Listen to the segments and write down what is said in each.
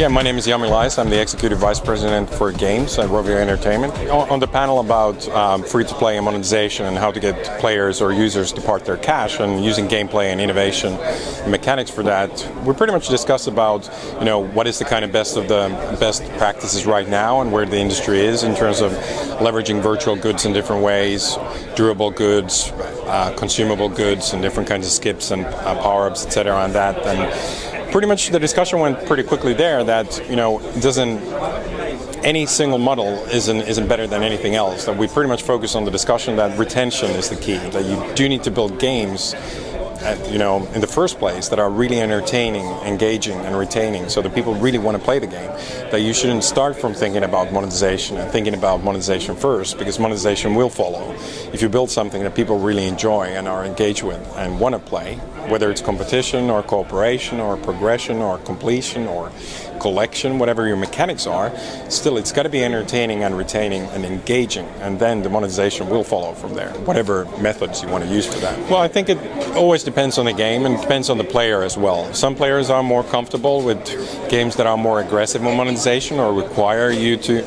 Yeah, my name is Jami Laes. I'm the Executive Vice President for Games at Rovio Entertainment. On the panel about free-to-play and monetization and how to get players or users to park their cash and using gameplay and innovation and mechanics for that, we pretty much discussed about what is the kind of best practices right now and where the industry is in terms of leveraging virtual goods in different ways, durable goods, consumable goods, and different kinds of skips and power-ups, etc. on that. And pretty much the discussion went pretty quickly there that any single model isn't better than anything else. That we pretty much focus on the discussion that retention is the key. That you do need to build games in the first place that are really entertaining, engaging, and retaining, so that people really want to play the game. That you shouldn't start from thinking about monetization and thinking about monetization first, because monetization will follow. If you build something that people really enjoy and are engaged with and want to play, whether it's competition or cooperation or progression or completion or collection, whatever your mechanics are, still it's got to be entertaining and retaining and engaging, and then the monetization will follow from there, whatever methods you want to use for that. Well, I think it always depends on the game and depends on the player as well. Some players are more comfortable with games that are more aggressive on monetization or require you to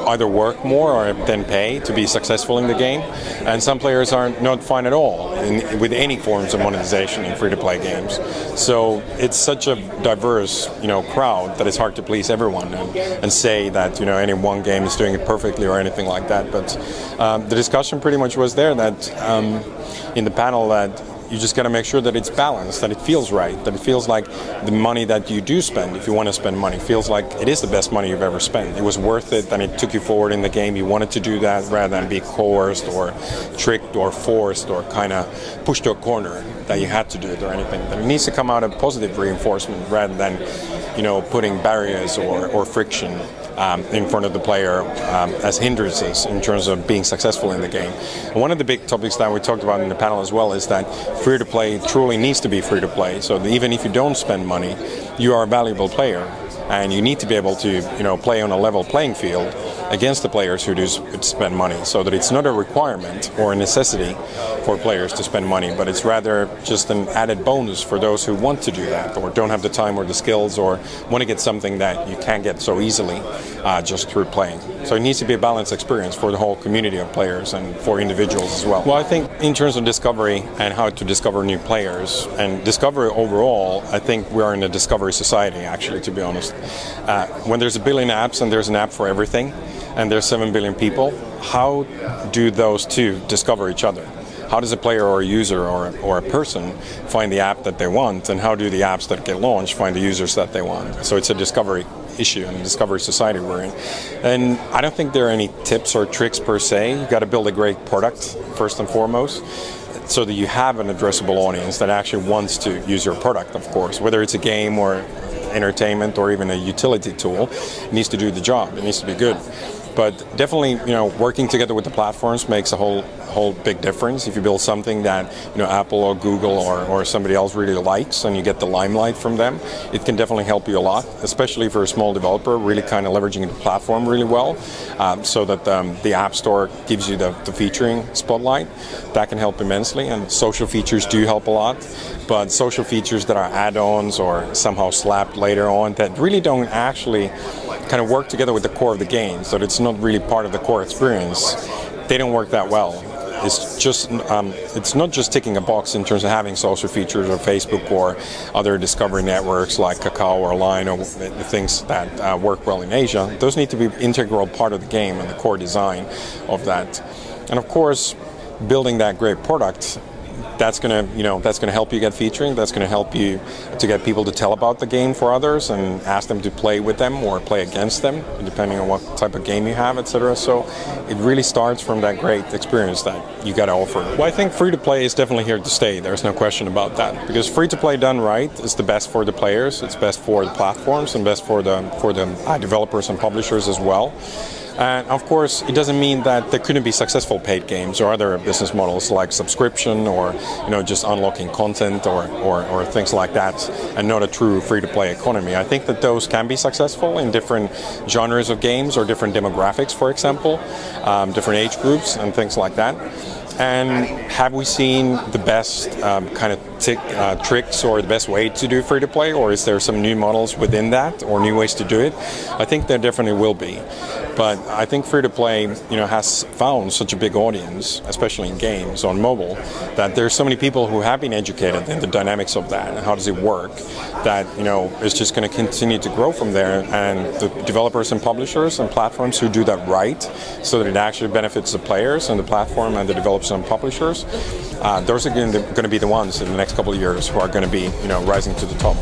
either work more or then pay to be successful in the game, and some players are not fine at all with any forms of monetization in free-to-play games. So it's such a diverse crowd that it's hard to please everyone and say that any one game is doing it perfectly or anything like that. But the discussion pretty much was there that in the panel that you just got to make sure that it's balanced, that it feels right, that it feels like the money that you do spend, if you want to spend money, feels like it is the best money you've ever spent. It was worth it, and it took you forward in the game. You wanted to do that rather than be coerced or tricked or forced or kind of pushed to a corner that you had to do it or anything. But it needs to come out of positive reinforcement rather than putting barriers or friction in front of the player as hindrances in terms of being successful in the game. And one of the big topics that we talked about in the panel as well is that free-to-play truly needs to be free-to-play. So even if you don't spend money, you are a valuable player, and you need to be able to play on a level playing field against the players who do spend money, so that it's not a requirement or a necessity for players to spend money, but it's rather just an added bonus for those who want to do that or don't have the time or the skills or want to get something that you can't get so easily just through playing. So it needs to be a balanced experience for the whole community of players and for individuals as well. Well, I think in terms of discovery and how to discover new players and discovery overall, I think we are in a discovery society, actually, to be honest. When there's a billion apps and there's an app for everything, and there's 7 billion people, how do those two discover each other? How does a player or a user or a person find the app that they want, and how do the apps that get launched find the users that they want? So it's a discovery issue and a discovery society we're in. And I don't think there are any tips or tricks per se. You've got to build a great product first and foremost, so that you have an addressable audience that actually wants to use your product, of course. Whether it's a game or entertainment or even a utility tool, it needs to do the job. It needs to be good. But definitely, working together with the platforms makes a whole big difference. If you build something that Apple or Google or somebody else really likes, and you get the limelight from them, it can definitely help you a lot, especially for a small developer, really kind of leveraging the platform really well, so that the App Store gives you the featuring spotlight. That can help immensely, and social features do help a lot. But social features that are add-ons or somehow slapped later on that really don't actually kind of work together with the core of the game, so that it's not really part of the core experience, they don't work that well. It's not just ticking a box in terms of having social features or Facebook or other discovery networks like Kakao or Line or the things that work well in Asia. Those need to be integral part of the game and the core design of that. And of course, building that great product, that's going to help you get featuring. That's going to help you to get people to tell about the game for others and ask them to play with them or play against them, depending on what type of game you have, etc. So it really starts from that great experience that you got to offer. Well, I think free-to-play is definitely here to stay. There's no question about that, because free-to-play done right is the best for the players, it's best for the platforms, and best for the developers and publishers as well. And of course, it doesn't mean that there couldn't be successful paid games or other business models like subscription or just unlocking content or things like that, and not a true free-to-play economy. I think that those can be successful in different genres of games or different demographics, for example, different age groups and things like that. And have we seen the best kind of tricks or the best way to do free-to-play, or is there some new models within that or new ways to do it? I think there definitely will be. But I think free-to-play, has found such a big audience, especially in games on mobile, that there's so many people who have been educated in the dynamics of that and how does it work, that it's just going to continue to grow from there. And the developers and publishers and platforms who do that right, so that it actually benefits the players and the platform and the developers and publishers, those are going to be the ones in the next couple of years who are going to be, rising to the top.